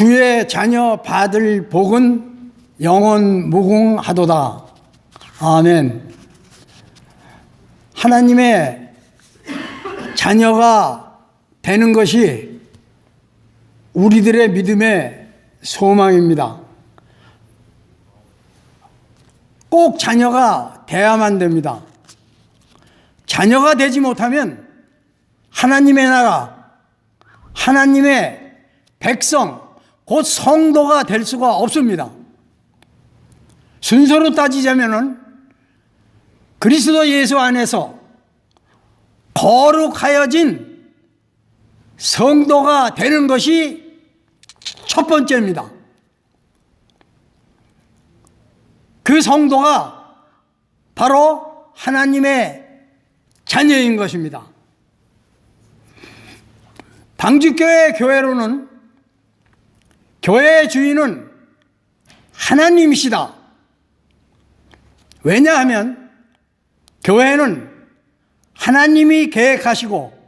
주의 자녀 받을 복은 영원 무궁하도다. 아멘. 하나님의 자녀가 되는 것이 우리들의 믿음의 소망입니다. 꼭 자녀가 돼야만 됩니다. 자녀가 되지 못하면 하나님의 나라, 하나님의 백성, 곧 성도가 될 수가 없습니다. 순서로 따지자면은 그리스도 예수 안에서 거룩하여진 성도가 되는 것이 첫 번째입니다. 그 성도가 바로 하나님의 자녀인 것입니다. 방주교회 교회로는 교회의 주인은 하나님이시다. 왜냐하면 교회는 하나님이 계획하시고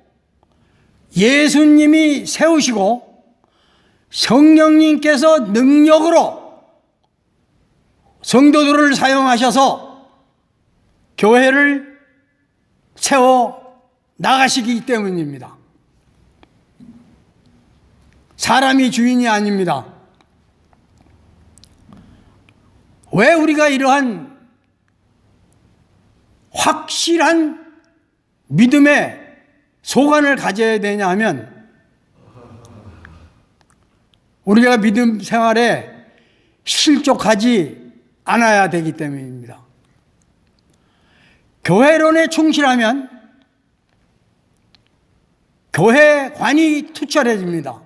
예수님이 세우시고 성령님께서 능력으로 성도들을 사용하셔서 교회를 세워 나가시기 때문입니다. 사람이 주인이 아닙니다. 왜 우리가 이러한 확실한 믿음의 소관을 가져야 되냐 하면 우리가 믿음 생활에 실족하지 않아야 되기 때문입니다. 교회론에 충실하면 교회관이 투철해집니다.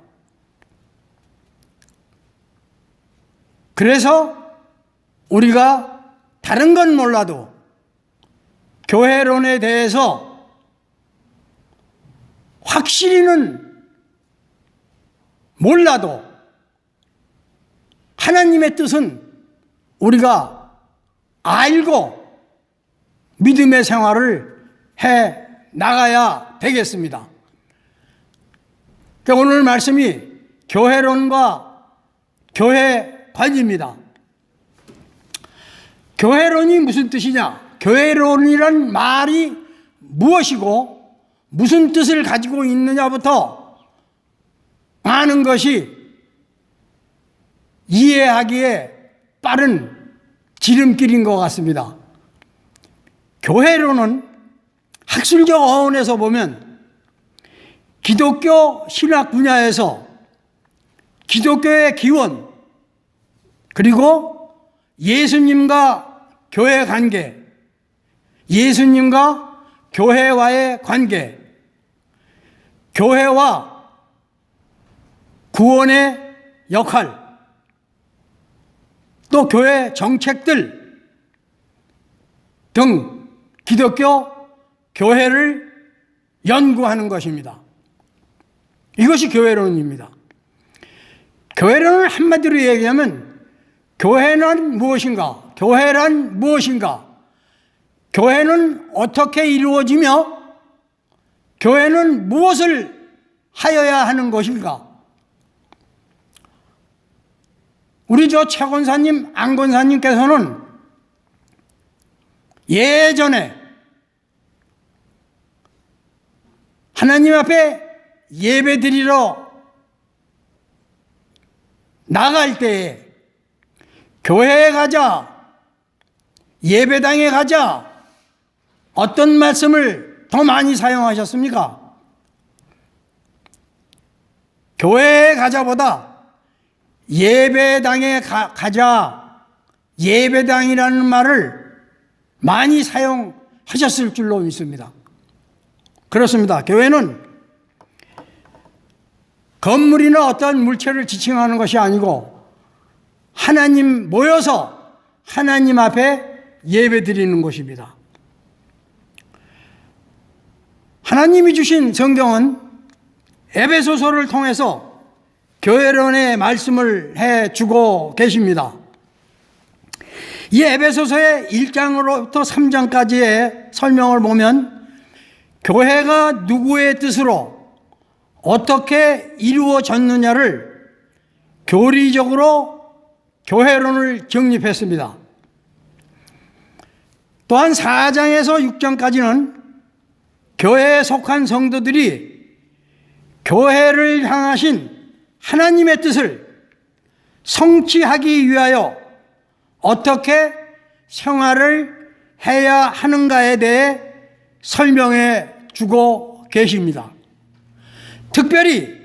그래서 우리가 다른 건 몰라도 교회론에 대해서 확실히는 몰라도 하나님의 뜻은 우리가 알고 믿음의 생활을 해 나가야 되겠습니다. 오늘 말씀이 교회론과 교회관입니다. 교회론이 무슨 뜻이냐? 교회론이란 말이 무엇이고 무슨 뜻을 가지고 있느냐부터 아는 것이 이해하기에 빠른 지름길인 것 같습니다. 교회론은 학술적 어원에서 보면 기독교 신학 분야에서 기독교의 기원, 그리고 예수님과 교회 관계, 예수님과 교회와의 관계, 교회와 구원의 역할, 또 교회 정책들 등 기독교 교회를 연구하는 것입니다. 이것이 교회론입니다. 교회론을 한마디로 얘기하면 교회는 무엇인가? 교회란 무엇인가? 교회는 어떻게 이루어지며 교회는 무엇을 하여야 하는 것인가? 우리 최 권사님, 안 권사님께서는 예전에 하나님 앞에 예배 드리러 나갈 때에 교회에 가자, 예배당에 가자, 어떤 말씀을 더 많이 사용하셨습니까? 교회에 가자보다 예배당에 가자, 예배당이라는 말을 많이 사용하셨을 줄로 믿습니다. 그렇습니다. 교회는 건물이나 어떤 물체를 지칭하는 것이 아니고 하나님 모여서 하나님 앞에 예배 드리는 곳입니다. 하나님이 주신 성경은 에베소서를 통해서 교회론의 말씀을 해주고 계십니다. 이 에베소서의 1장으로부터 3장까지의 설명을 보면 교회가 누구의 뜻으로 어떻게 이루어졌느냐를 교리적으로 교회론을 정립했습니다. 또한 4장에서 6장까지는 교회에 속한 성도들이 교회를 향하신 하나님의 뜻을 성취하기 위하여 어떻게 생활을 해야 하는가에 대해 설명해 주고 계십니다. 특별히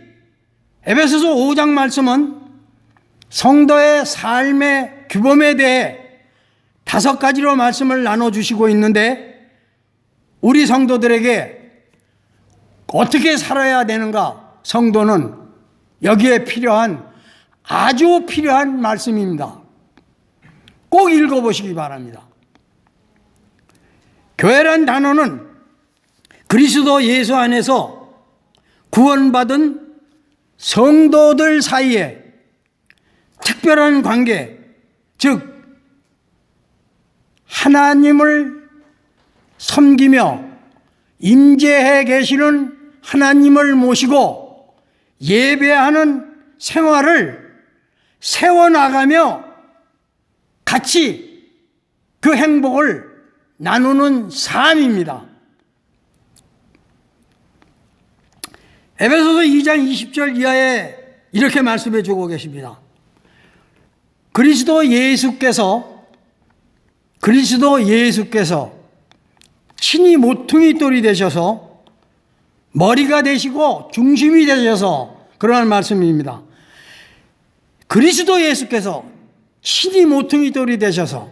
에베소서 5장 말씀은 성도의 삶의 규범에 대해 5가지로 말씀을 나눠주시고 있는데, 우리 성도들에게 어떻게 살아야 되는가, 성도는 여기에 아주 필요한 말씀입니다. 꼭 읽어보시기 바랍니다. 교회란 단어는 그리스도 예수 안에서 구원받은 성도들 사이에 특별한 관계, 즉 하나님을 섬기며 임재해 계시는 하나님을 모시고 예배하는 생활을 세워나가며 같이 그 행복을 나누는 삶입니다. 에베소서 2장 20절 이하에 이렇게 말씀해 주고 계십니다. 그리스도 예수께서 친히 모퉁이 돌이 되셔서 머리가 되시고 중심이 되셔서, 그러한 말씀입니다. 그리스도 예수께서 친히 모퉁이 돌이 되셔서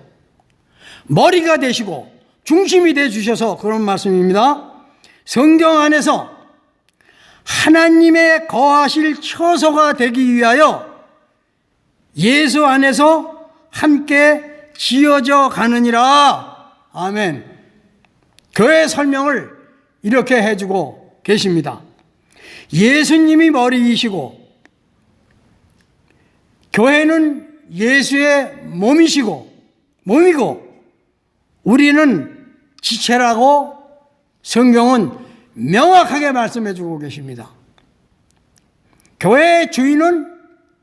머리가 되시고 중심이 되 주셔서 그런 말씀입니다. 성경 안에서 하나님의 거하실 처소가 되기 위하여 예수 안에서 함께 지어져 가느니라. 아멘. 교회 설명을 이렇게 해주고 계십니다. 예수님이 머리이시고 교회는 예수의 몸이고 우리는 지체라고 성경은 명확하게 말씀해 주고 계십니다. 교회의 주인은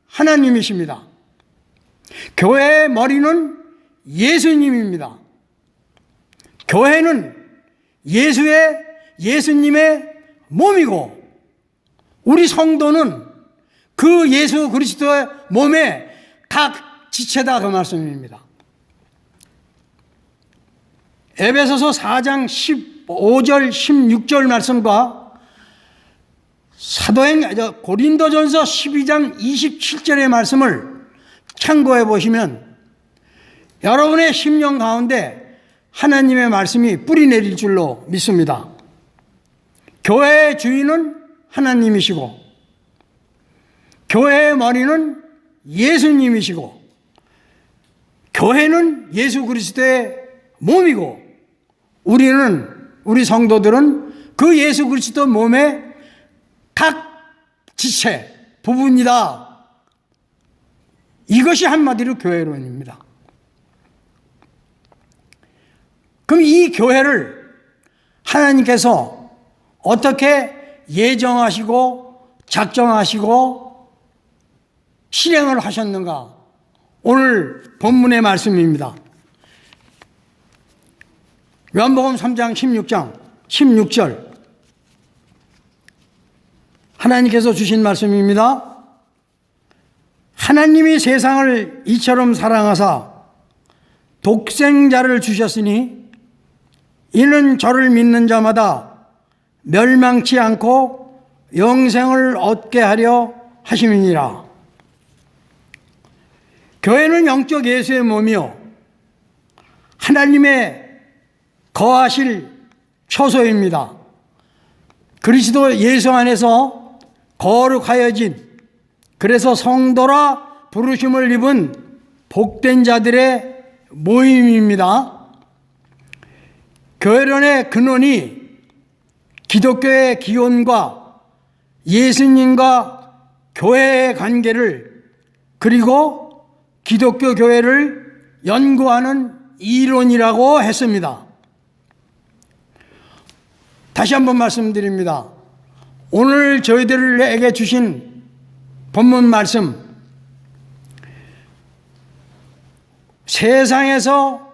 하나님이십니다. 교회의 머리는 예수님입니다. 교회는 예수님의 몸이고 우리 성도는 그 예수 그리스도의 몸의 각 지체다, 그 말씀입니다. 에베소서 4장 15절 16절 말씀과 고린도전서 12장 27절의 말씀을 참고해 보시면 여러분의 심령 가운데 하나님의 말씀이 뿌리 내릴 줄로 믿습니다. 교회의 주인은 하나님이시고 교회의 머리는 예수님이시고 교회는 예수 그리스도의 몸이고 우리 성도들은 그 예수 그리스도 몸의 각 지체, 부분이다. 이것이 한마디로 교회론입니다. 그럼 이 교회를 하나님께서 어떻게 예정하시고 작정하시고 실행을 하셨는가? 오늘 본문의 말씀입니다. 요한복음 3장 16절 하나님께서 주신 말씀입니다. 하나님이 세상을 이처럼 사랑하사 독생자를 주셨으니 이는 저를 믿는 자마다 멸망치 않고 영생을 얻게 하려 하심이니라. 교회는 영적 예수의 몸이요 하나님의 거하실 처소입니다. 그리스도 예수 안에서 거룩하여진, 그래서 성도라 부르심을 입은 복된 자들의 모임입니다. 교회론의 근원이 기독교의 기원과 예수님과 교회의 관계를, 그리고 기독교 교회를 연구하는 이론이라고 했습니다. 다시 한번 말씀드립니다. 오늘 저희들에게 주신 본문 말씀, 세상에서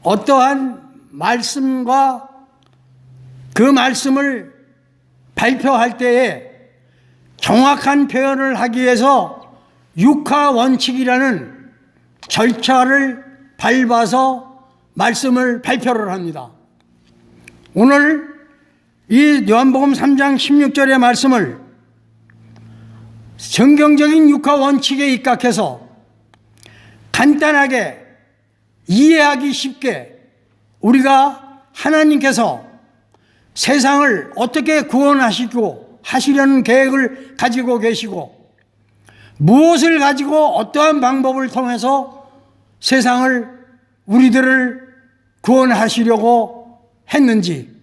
어떠한 말씀과 그 말씀을 발표할 때에 정확한 표현을 하기 위해서 육하 원칙이라는 절차를 밟아서 말씀을 발표를 합니다. 오늘 이 요한복음 3장 16절의 말씀을 성경적인 육하 원칙에 입각해서 간단하게 이해하기 쉽게 우리가 하나님께서 세상을 어떻게 구원하시고 하시려는 계획을 가지고 계시고 무엇을 가지고 어떠한 방법을 통해서 세상을 우리들을 구원하시려고 했는지,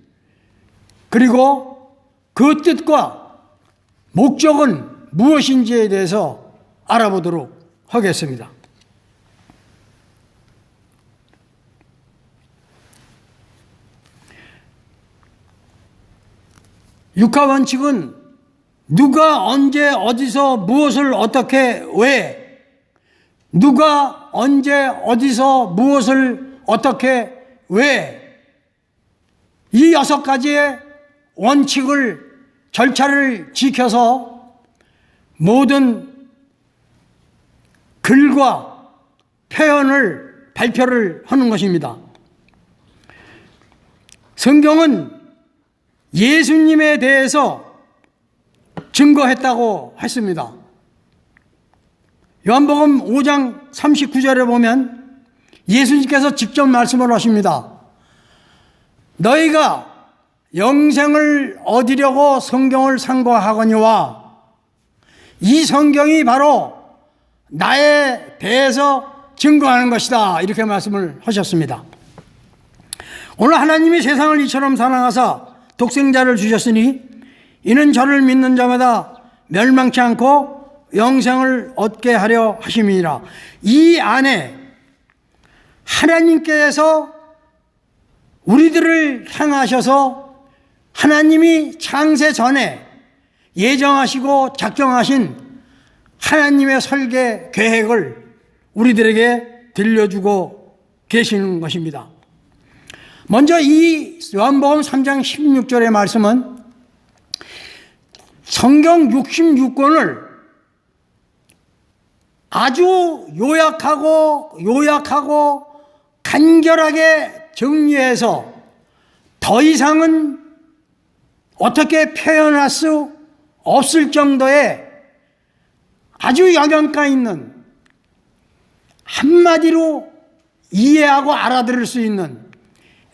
그리고 그 뜻과 목적은 무엇인지에 대해서 알아보도록 하겠습니다. 육하 원칙은 누가 언제 어디서 무엇을 어떻게 왜, 누가 언제 어디서 무엇을 어떻게 왜, 이 6가지의 원칙을 절차를 지켜서 모든 글과 표현을 발표를 하는 것입니다. 성경은 예수님에 대해서 증거했다고 했습니다. 요한복음 5장 39절에 보면 예수님께서 직접 말씀을 하십니다. 너희가 영생을 얻으려고 성경을 상고하거니와 이 성경이 바로 나에 대해서 증거하는 것이다, 이렇게 말씀을 하셨습니다. 오늘 하나님이 세상을 이처럼 사랑하사 독생자를 주셨으니 이는 저를 믿는 자마다 멸망치 않고 영생을 얻게 하려 하심이니라. 이 안에 하나님께서 우리들을 향하셔서 하나님이 창세 전에 예정하시고 작정하신 하나님의 설계 계획을 우리들에게 들려주고 계시는 것입니다. 먼저 이 요한복음 3장 16절의 말씀은 성경 66권을 아주 요약하고 간결하게 정리해서 더 이상은 어떻게 표현할 수 없을 정도의 아주 영양가 있는, 한마디로 이해하고 알아들을 수 있는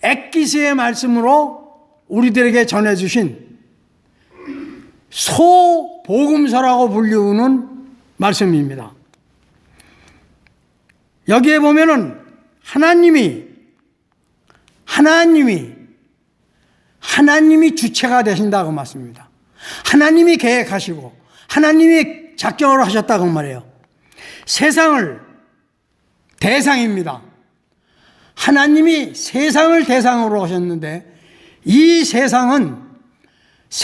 엑기스의 말씀으로 우리들에게 전해주신 소복음서라고 불리우는 말씀입니다. 여기에 보면은 하나님이 주체가 되신다고 말씀입니다. 하나님이 계획하시고 하나님이 작정을 하셨다고 말해요. 세상을 대상입니다. 하나님이 세상을 대상으로 하셨는데 이 세상은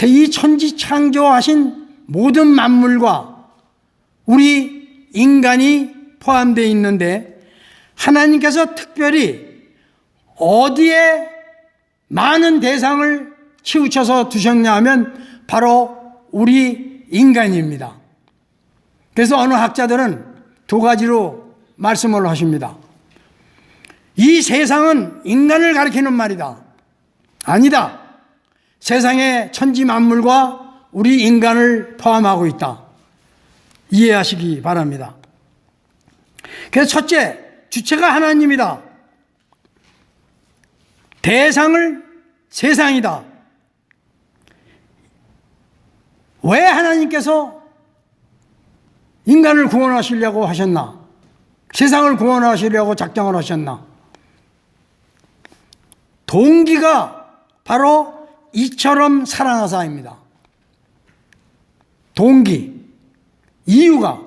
이 천지 창조하신 모든 만물과 우리 인간이 포함되어 있는데 하나님께서 특별히 어디에 많은 대상을 치우쳐서 두셨냐 하면 바로 우리 인간입니다. 그래서 어느 학자들은 2가지로 말씀을 하십니다. 이 세상은 인간을 가리키는 말이다. 아니다. 세상의 천지 만물과 우리 인간을 포함하고 있다. 이해하시기 바랍니다. 그래서 첫째, 주체가 하나님이다. 대상을 세상이다. 왜 하나님께서 인간을 구원하시려고 하셨나? 세상을 구원하시려고 작정을 하셨나? 동기가 바로 이처럼 사랑하사입니다. 동기, 이유가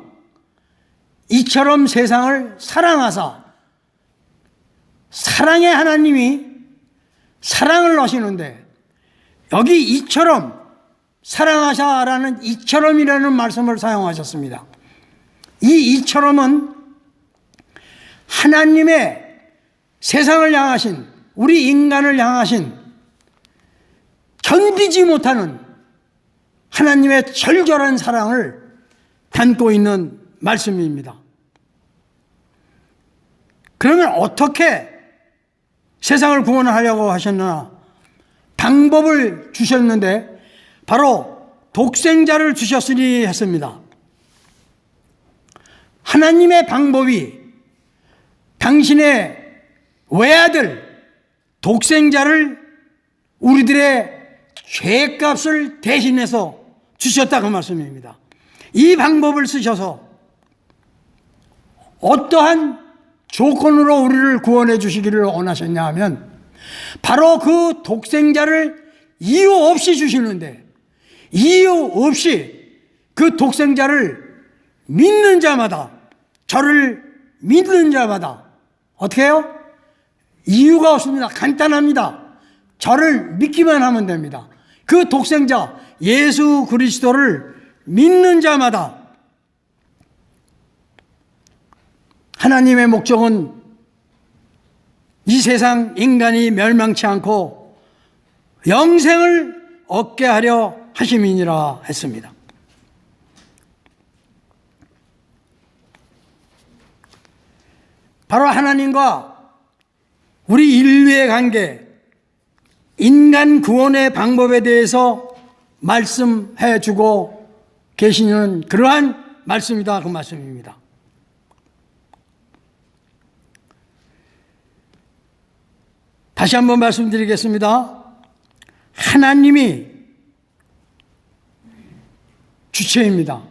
이처럼 세상을 사랑하사, 사랑의 하나님이 사랑을 하시는데 여기 이처럼 사랑하사라는 이처럼이라는 말씀을 사용하셨습니다. 이 이처럼은 하나님의 세상을 향하신, 우리 인간을 향하신 견디지 못하는 하나님의 절절한 사랑을 담고 있는 말씀입니다. 그러면 어떻게 세상을 구원하려고 하셨나? 방법을 주셨는데 바로 독생자를 주셨으니 했습니다. 하나님의 방법이 당신의 외아들 독생자를 우리들의 죄값을 대신해서 주셨다 그 말씀입니다. 이 방법을 쓰셔서 어떠한 조건으로 우리를 구원해 주시기를 원하셨냐 하면 바로 그 독생자를 이유 없이 주시는데, 이유 없이 그 독생자를 믿는 자마다, 저를 믿는 자마다 어떻게 해요? 이유가 없습니다. 간단합니다. 저를 믿기만 하면 됩니다. 그 독생자 예수 그리스도를 믿는 자마다 하나님의 목적은 이 세상 인간이 멸망치 않고 영생을 얻게 하려 하심이니라 했습니다. 바로 하나님과 우리 인류의 관계, 인간 구원의 방법에 대해서 말씀해 주고 계시는 그러한 말씀이다 그 말씀입니다. 다시 한번 말씀드리겠습니다. 하나님이 주체입니다.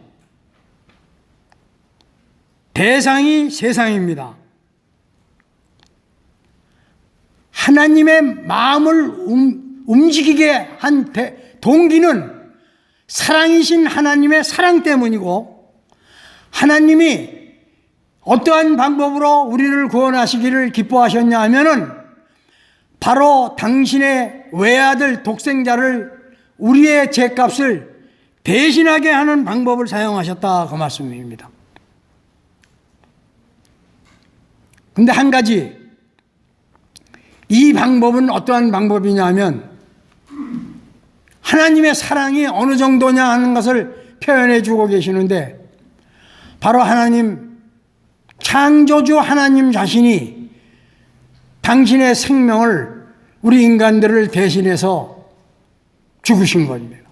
대상이 세상입니다. 하나님의 마음을 움직이게 한 동기는 사랑이신 하나님의 사랑 때문이고, 하나님이 어떠한 방법으로 우리를 구원하시기를 기뻐하셨냐 하면은 바로 당신의 외아들 독생자를, 우리의 죄값을 대신하게 하는 방법을 사용하셨다 그 말씀입니다. 근데 한 가지, 이 방법은 어떠한 방법이냐면 하나님의 사랑이 어느 정도냐 하는 것을 표현해 주고 계시는데, 바로 하나님, 창조주 하나님 자신이 당신의 생명을 우리 인간들을 대신해서 죽으신 겁니다.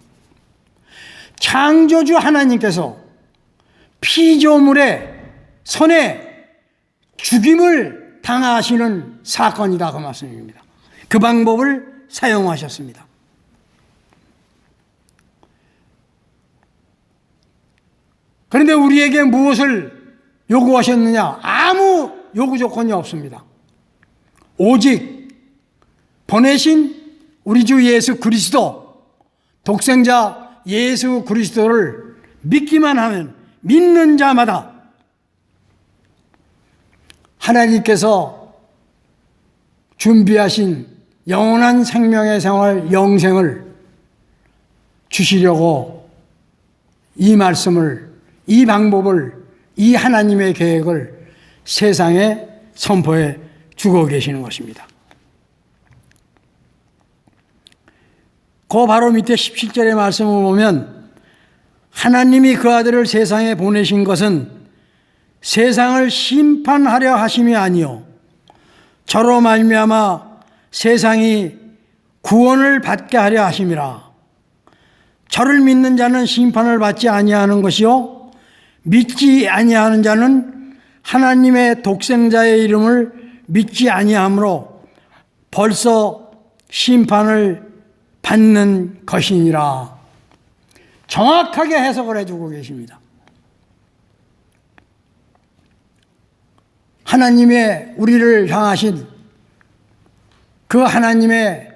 창조주 하나님께서 피조물의 손에 죽임을 당하시는 사건이다 그 말씀입니다. 그 방법을 사용하셨습니다. 그런데 우리에게 무엇을 요구하셨느냐? 아무 요구 조건이 없습니다. 오직 보내신 우리 주 예수 그리스도, 독생자 예수 그리스도를 믿기만 하면, 믿는 자마다 하나님께서 준비하신 영원한 생명의 생활, 영생을 주시려고 이 말씀을, 이 방법을, 이 하나님의 계획을 세상에 선포해 주고 계시는 것입니다. 그 바로 밑에 17절의 말씀을 보면 하나님이 그 아들을 세상에 보내신 것은 세상을 심판하려 하심이 아니요 저로 말미암아 세상이 구원을 받게 하려 하심이라. 저를 믿는 자는 심판을 받지 아니하는 것이요 믿지 아니하는 자는 하나님의 독생자의 이름을 믿지 아니하므로 벌써 심판을 받는 것이니라. 정확하게 해석을 해주고 계십니다. 하나님의 우리를 향하신 그 하나님의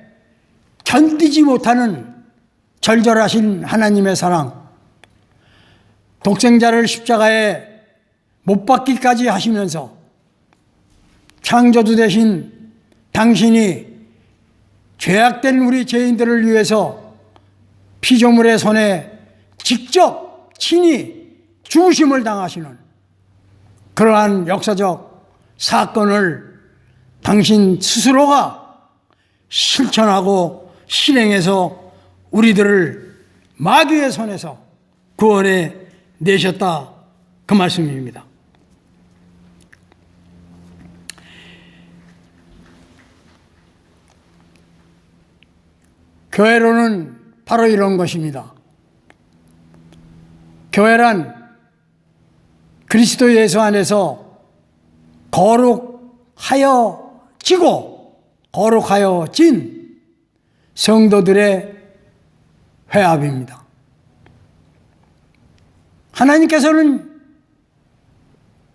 견디지 못하는 절절하신 하나님의 사랑, 독생자를 십자가에 못 박기까지 하시면서 창조주 되신 당신이 죄악된 우리 죄인들을 위해서 피조물의 손에 직접 친히 죽으심을 당하시는 그러한 역사적 사건을 당신 스스로가 실천하고 실행해서 우리들을 마귀의 손에서 구원해 내셨다, 그 말씀입니다. 교회로는 바로 이런 것입니다. 교회란 그리스도 예수 안에서 거룩하여 진 성도들의 회합입니다. 하나님께서는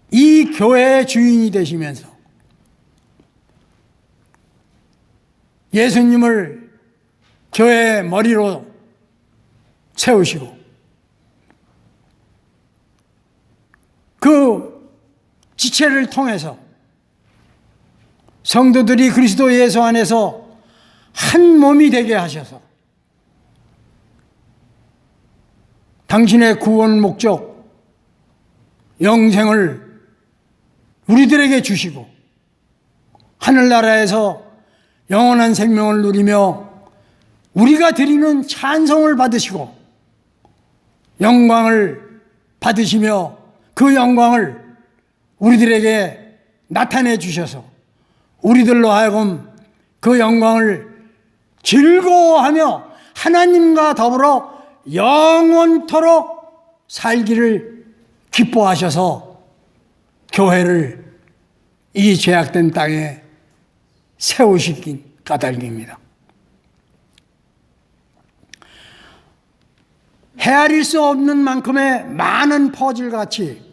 이 교회의 주인이 되시면서 예수님을 교회의 머리로 세우시고 그 지체를 통해서 성도들이 그리스도 예수 안에서 한 몸이 되게 하셔서 당신의 구원 목적, 영생을 우리들에게 주시고 하늘나라에서 영원한 생명을 누리며 우리가 드리는 찬송을 받으시고 영광을 받으시며 그 영광을 우리들에게 나타내 주셔서 우리들로 하여금 그 영광을 즐거워하며 하나님과 더불어 영원토록 살기를 기뻐하셔서 교회를 이 죄악된 땅에 세우시긴 까닭입니다. 헤아릴 수 없는 만큼의 많은 퍼즐같이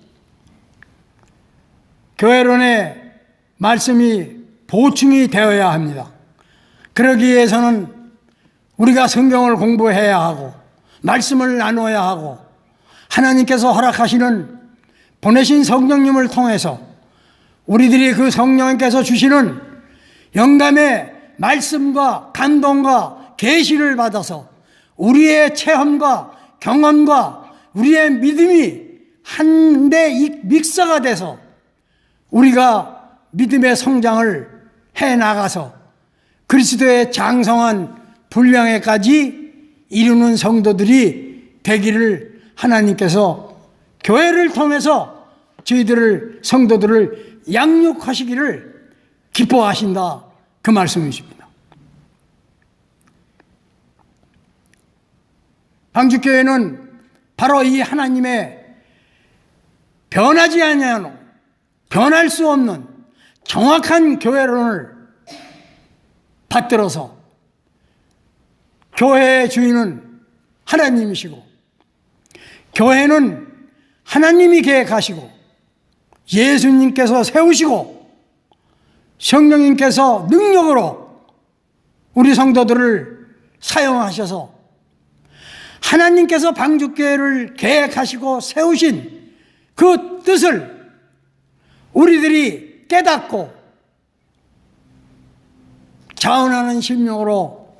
교회론의 말씀이 보충이 되어야 합니다. 그러기 위해서는 우리가 성경을 공부해야 하고 말씀을 나눠야 하고 하나님께서 허락하시는 보내신 성령님을 통해서 우리들이 그 성령님께서 주시는 영감의 말씀과 감동과 계시를 받아서 우리의 체험과 경험과 우리의 믿음이 한데 믹서가 돼서 우리가 믿음의 성장을 해나가서 그리스도의 장성한 분량에까지 이루는 성도들이 되기를 하나님께서 교회를 통해서 저희들을 성도들을 양육하시기를 기뻐하신다, 그 말씀이십니다. 방주교회는 바로 이 하나님의 변하지 아니하는, 변할 수 없는 정확한 교회론을 받들어서 교회의 주인은 하나님이시고 교회는 하나님이 계획하시고 예수님께서 세우시고 성령님께서 능력으로 우리 성도들을 사용하셔서 하나님께서 방주교회를 계획하시고 세우신 그 뜻을 우리들이 깨닫고 자원하는 심령으로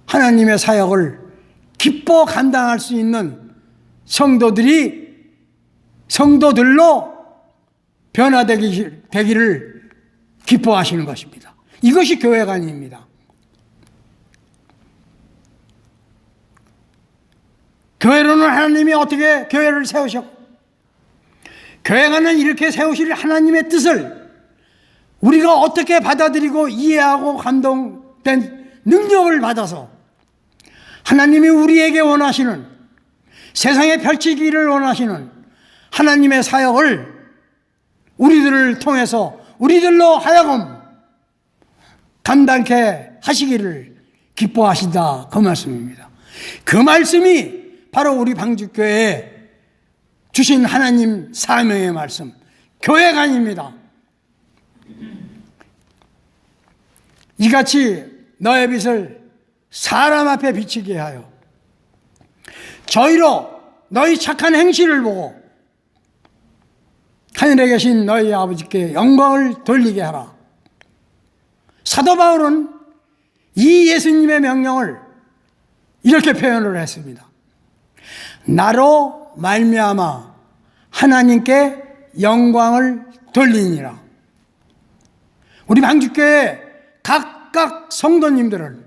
하나님의 사역을 기뻐 감당할 수 있는 성도들로 변화되기를 기뻐하시는 것입니다. 이것이 교회관입니다. 교회로는 하나님이 어떻게 교회를 세우셨고 교회관은 이렇게 세우실 하나님의 뜻을 우리가 어떻게 받아들이고 이해하고 감동된 능력을 받아서 하나님이 우리에게 원하시는, 세상에 펼치기를 원하시는 하나님의 사역을 우리들을 통해서 우리들로 하여금 감당케 하시기를 기뻐하신다, 그 말씀입니다. 그 말씀이 바로 우리 방주교회에 주신 하나님 사명의 말씀, 교회관입니다. 이같이 너의 빛을 사람 앞에 비치게 하여 저희로 너희 착한 행실을 보고 하늘에 계신 너희 아버지께 영광을 돌리게 하라. 사도 바울은 이 예수님의 명령을 이렇게 표현을 했습니다. 나로 말미암아 하나님께 영광을 돌리니라. 우리 방주교회 각각 성도님들은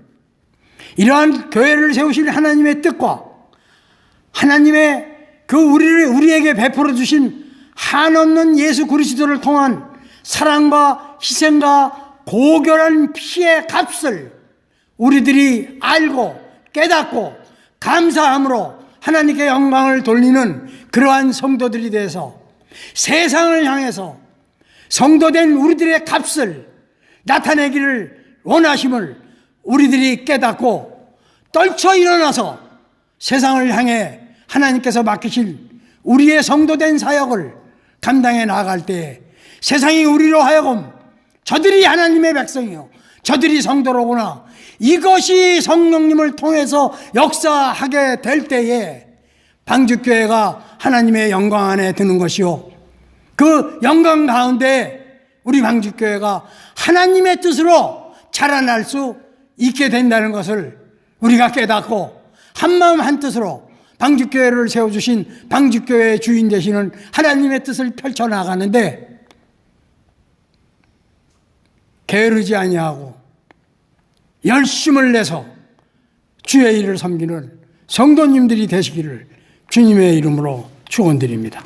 이러한 교회를 세우실 하나님의 뜻과 하나님의 그 우리에게 베풀어 주신 한없는 예수 그리스도를 통한 사랑과 희생과 고결한 피의 값을 우리들이 알고 깨닫고 감사함으로 하나님께 영광을 돌리는 그러한 성도들이 돼서 세상을 향해서 성도된 우리들의 값을 나타내기를 원하심을 우리들이 깨닫고 떨쳐 일어나서 세상을 향해 하나님께서 맡기신 우리의 성도된 사역을 감당해 나아갈 때 세상이 우리로 하여금 저들이 하나님의 백성이요 저들이 성도로구나, 이것이 성령님을 통해서 역사하게 될 때에 방주교회가 하나님의 영광 안에 드는 것이요, 그 영광 가운데 우리 방주교회가 하나님의 뜻으로 자라날 수 있게 된다는 것을 우리가 깨닫고 한마음 한뜻으로 방주교회를 세워주신 방주교회의 주인 되시는 하나님의 뜻을 펼쳐나가는데 게으르지 아니하고 열심을 내서 주의 일을 섬기는 성도님들이 되시기를 주님의 이름으로 축원드립니다.